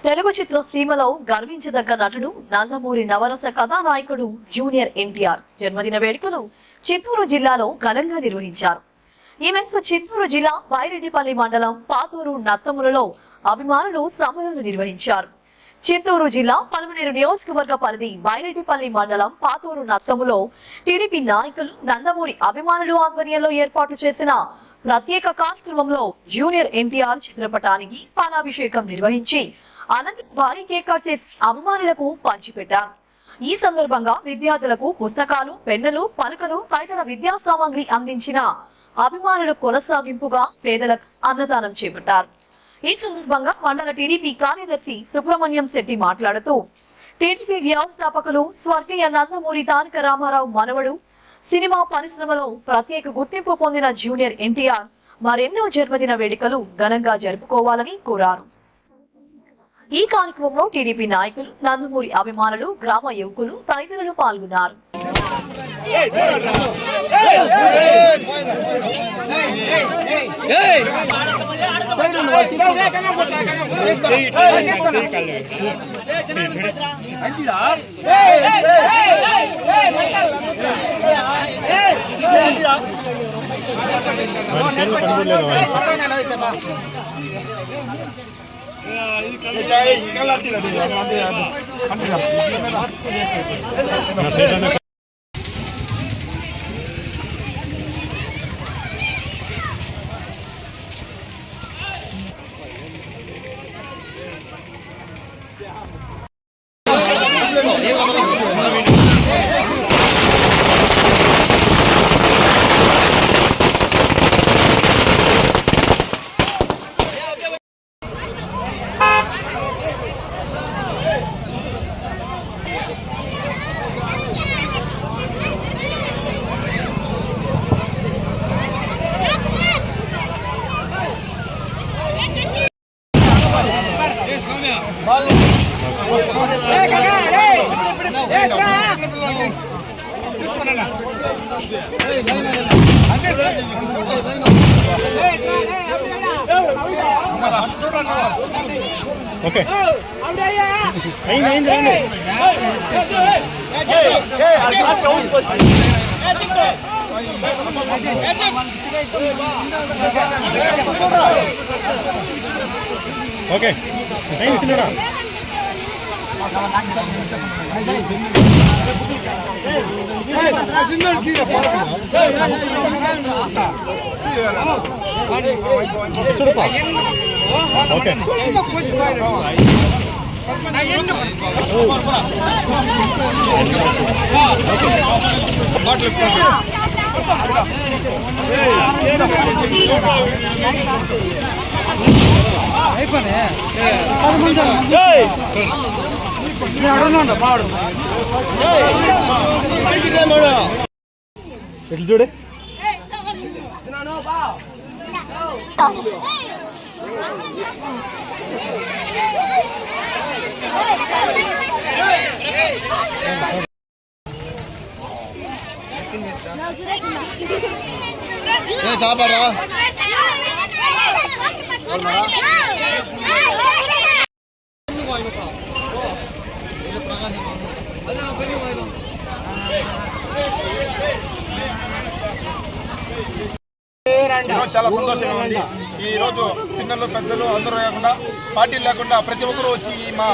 తెలుగు చిత్ర సీమలో గర్వించదగ్గ నటుడు నందమూరి నవరస కథానాయకుడు జూనియర్ ఎన్టీఆర్ జన్మదిన వేడుకలు చిత్తూరు జిల్లాలో ఘనంగా నిర్వహించారు. ఈ మేరకు చిత్తూరు జిల్లా బైరెడ్డిపల్లి మండలం పాతూరు నత్తములలో అభిమానులు సంబరాలు నిర్వహించారు. చిత్తూరు జిల్లా పల్మనేరు నియోజకవర్గ పరిధి బైరెడ్డిపల్లి మండలం పాతూరు నత్తములో టీడీపీ నాయకులు నందమూరి అభిమానులు ఆధ్వర్యంలో ఏర్పాటు చేసిన ప్రత్యేక కార్యక్రమంలో జూనియర్ ఎన్టీఆర్ చిత్రపటానికి పాలాభిషేకం నిర్వహించి అనంతరం భారీ కేక్ కట్ చేసి అభిమానులకు పంచిపెట్టారు. ఈ సందర్భంగా విద్యార్థులకు పుస్తకాలు, పెన్నులు, పలకలు తదితర విద్యా సామాగ్రి అందించిన అభిమానులు కొనసాగింపుగా పేదలకు అన్నదానం చేపట్టారు. ఈ సందర్భంగా మండల టీడీపీ కార్యదర్శి సుబ్రహ్మణ్యం శెట్టి మాట్లాడుతూ టీడీపీ వ్యవస్థాపకులు స్వర్గీయ నందమూరి తారక రామారావు మనవడు, సినిమా పరిశ్రమలో ప్రత్యేక గుర్తింపు పొందిన జూనియర్ ఎన్టీఆర్ మరెన్నో జన్మదిన వేడుకలు ఘనంగా జరుపుకోవాలని కోరారు. ఈ కార్యక్రమంలో టీడీపీ నాయకులు, నందమూరి అభిమానులు, గ్రామ యువకులు తదితరులు పాల్గొన్నారు. ఓకే ఓకే ఎట్లు చూడే సాబారా చాలా సంతోషంగా ఉంది. ఈ రోజు చిన్నలు పెద్దలు అందరూ లేకుండా పార్టీలు లేకుండా ప్రతి ఒక్కరూ వచ్చి మా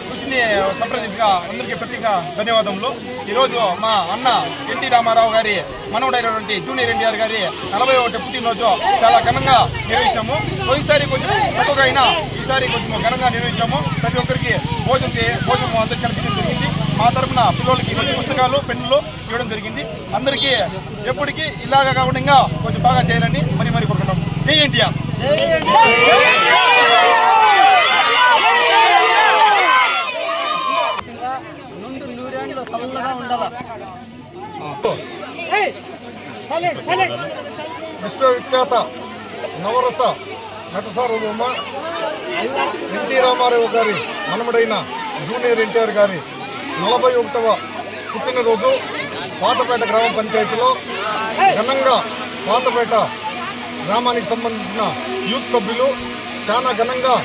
కృషిని సంప్రదించగా అందరికీ ప్రత్యేక ధన్యవాదములు. ఈరోజు మా అన్న ఎన్టీ రామారావు గారి మనవడైనటువంటి జూనియర్ ఎన్టీఆర్ గారి 41వ పుట్టినరోజు చాలా ఘనంగా నిర్వహించాము. పోయినసారి కొంచెం తక్కువగా అయినా ఈసారి కొంచెం ఘనంగా నిర్వహించాము. ప్రతి ఒక్కరికి భోజనం అందరికీ కల్పించడం జరిగింది. మా తరఫున పిల్లలకి కొంచెం పుస్తకాలు, పెన్నులు ఇవ్వడం జరిగింది. అందరికీ ఎప్పటికీ ఇలాగా కాకుండా కొంచెం బాగా చేయాలని మరి కోరుకుంటాం. జై ఎన్టీఆర్. విశ్వవిఖ్యాత నవరస నట సార్వభౌమ ఎన్టీ రామారావు గారి మనమడైన జూనియర్ ఎన్టీఆర్ గారి 41వ పుట్టినరోజు పాతపేట గ్రామ పంచాయతీలో ఘనంగా పాతపేట గ్రామానికి సంబంధించిన యూత్ సభ్యులు చాలా ఘనంగా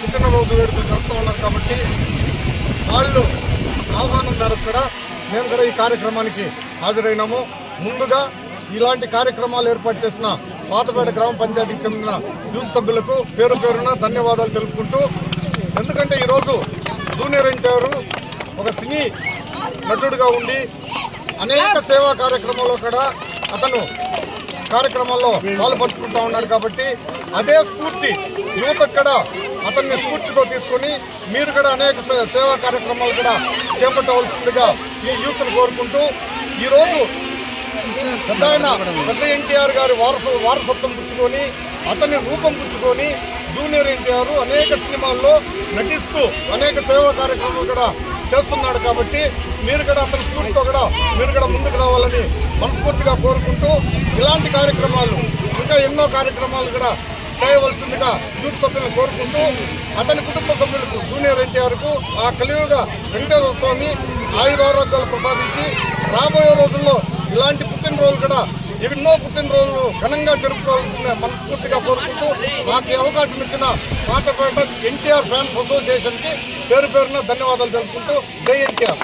పుట్టినరోజు వేడుకలు జరుపుతూ ఉన్నారు కాబట్టి వాళ్ళు ఆహ్వానం మేరకు కూడా మేము కూడా ఈ కార్యక్రమానికి హాజరైనాము. ముందుగా ఇలాంటి కార్యక్రమాలు ఏర్పాటు చేసిన పాతపేట గ్రామ పంచాయతీకి చెందిన యూత్ సభ్యులకు పేరు పేరున ధన్యవాదాలు తెలుపుకుంటూ, ఎందుకంటే ఈరోజు జూనియర్ ఎన్టీఆర్ ఒక సినీ నటుడిగా ఉండి అనేక సేవా కార్యక్రమాల్లో కూడా అతను కార్యక్రమాల్లో పాల్పంచుకుంటూ ఉన్నాడు కాబట్టి అదే స్ఫూర్తి యువతకు కూడా అతన్ని స్ఫూర్తితో తీసుకొని మీరు కూడా అనేక సేవా కార్యక్రమాలు కూడా చేపట్టవలసిందిగా ఈ యూత్ను కోరుకుంటూ, ఈరోజు పెద్ద ఎన్టీఆర్ గారి వారసత్వం పుచ్చుకొని అతన్ని రూపం పుచ్చుకొని జూనియర్ ఎన్టీఆర్ అనేక సినిమాల్లో నటిస్తూ అనేక సేవా కార్యక్రమాలు కూడా చేస్తున్నాడు కాబట్టి మీరు కూడా అతని స్ఫూర్తితో కూడా మీరు కూడా ముందుకు రావాలని మనస్ఫూర్తిగా కోరుకుంటూ, ఇలాంటి కార్యక్రమాలు ఇంకా ఎన్నో కార్యక్రమాలు కూడా చేయవలసిందిగా యూత్ సభ్యులను కోరుకుంటూ, అతని కుటుంబ సభ్యులకు జూనియర్ ఎన్టీఆర్కు ఆ కలియుగ వెంకటేశ్వర స్వామి ఆయురారోగ్యాలు ప్రసాదించి రాబోయే రోజుల్లో ఇలాంటి పుట్టినరోజులు కూడా ఎన్నో పుట్టినరోజులు ఘనంగా జరుపుకోవాల్సిన మనస్ఫూర్తిగా కోరుకుంటూ, మాకు ఈ అవకాశం ఇచ్చిన పాతపేట ఎన్టీఆర్ ఫ్యాన్స్ అసోసియేషన్కి పేరు పేరున ధన్యవాదాలు తెలుపుకుంటూ జై ఎన్టీఆర్.